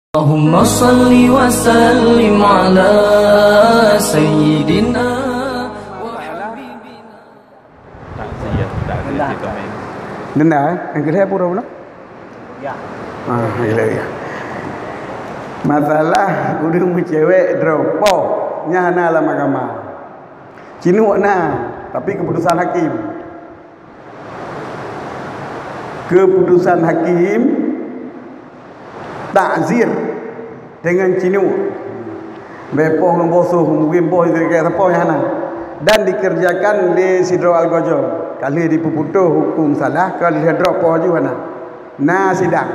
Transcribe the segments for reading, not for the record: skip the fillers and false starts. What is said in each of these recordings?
Allahumma salli wa sallim ala sayyidina wa habibina. Tak komen. Dengar yang kedua pura pula? Ya. Ya. Masalah udung cewek dropo nya na la mahkamah. Cinuk na, tapi keputusan hakim. Keputusan hakim takzir dengan cinuk. Bepoh ngbosuh ngimboh dekat tepoh yang ana. Dan dikerjakan di Sidro Algojo. Kali dipuputuh hukum salah, kali drop juga na sidang.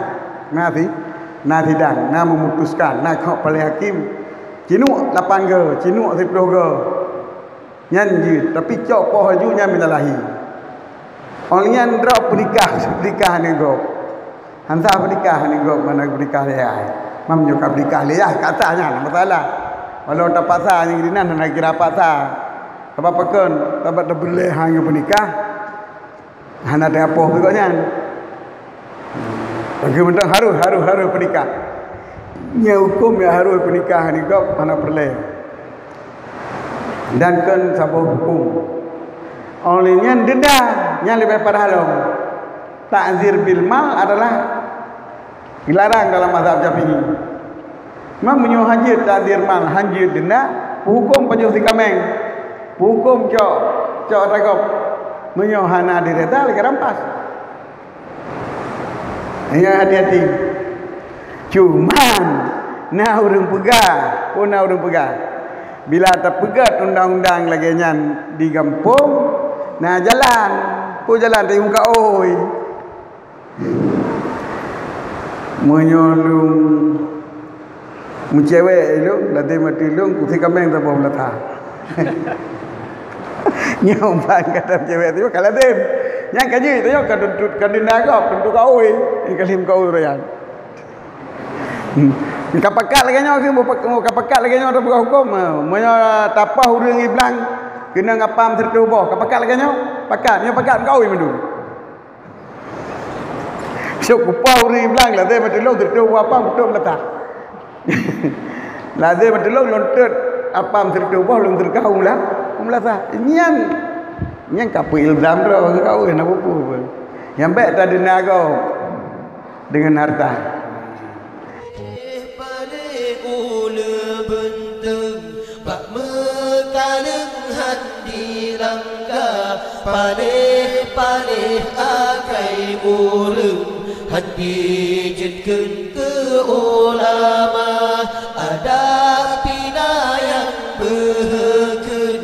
Na sidang, na memutuskan, na kau oleh hakim. Cinuk 8 ge, cinuk 10 ge. Nyan je, tapi cok poh ju nya minta lahi. Onlian drop pernikah ni go. Hantar pernikah ni go mana pernikah dia. Mam juga pernikah dia katanya masalah. Walau tak pasal yang dinan nak kira pasal. Apa pakon, dapat boleh hang pernikah. Hana ada apa pokoknya. Bagaimana harus pernikah. Nya hukum ya harus pernikah ni go mana boleh. Dan kan sabah hukum. Olehnya denda yang lebih parah halam. Takzir bil mal adalah dilarang dalam mazhab Syafi'i. Memang menyuruh hajir takzir mal, hajir denda, hukum penjuh si kameng. Hukum cok takop. Menyuruh hana direta lagi rampas. Ya hati-hati. Cuman nah urang pegang. Bila terpegat undang-undang lagi nyan di kampung, nah jalan dari muka oi. Menyolong mencewek itu, latih mati lung, kusi kameng tak boleh letak. Nyompan kata cewek itu kalau dem, yang kaji itu yo kadin nagap tentu kau oi, ikalim kau royan. Kapakat lagi nyo mau kapakat lagi nyo ada hukum menyo tapah urang iblang kena ngapam tertubuh kapakat lagi nyo pakat kau mendu so kupau urang iblang lah dia betul tertubuh apa betul letak lah dia betul lontot apam tertubuh long terkau lah umlasa nyan kapu ilzam ro kau nak apa yang baik tadi nago dengan harta. Paneh akai ulung hati jetkeun ke ulama ada pina yang behekeun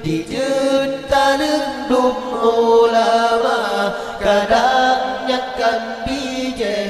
di jeut taneung dum ulama kadang nyakan bijeh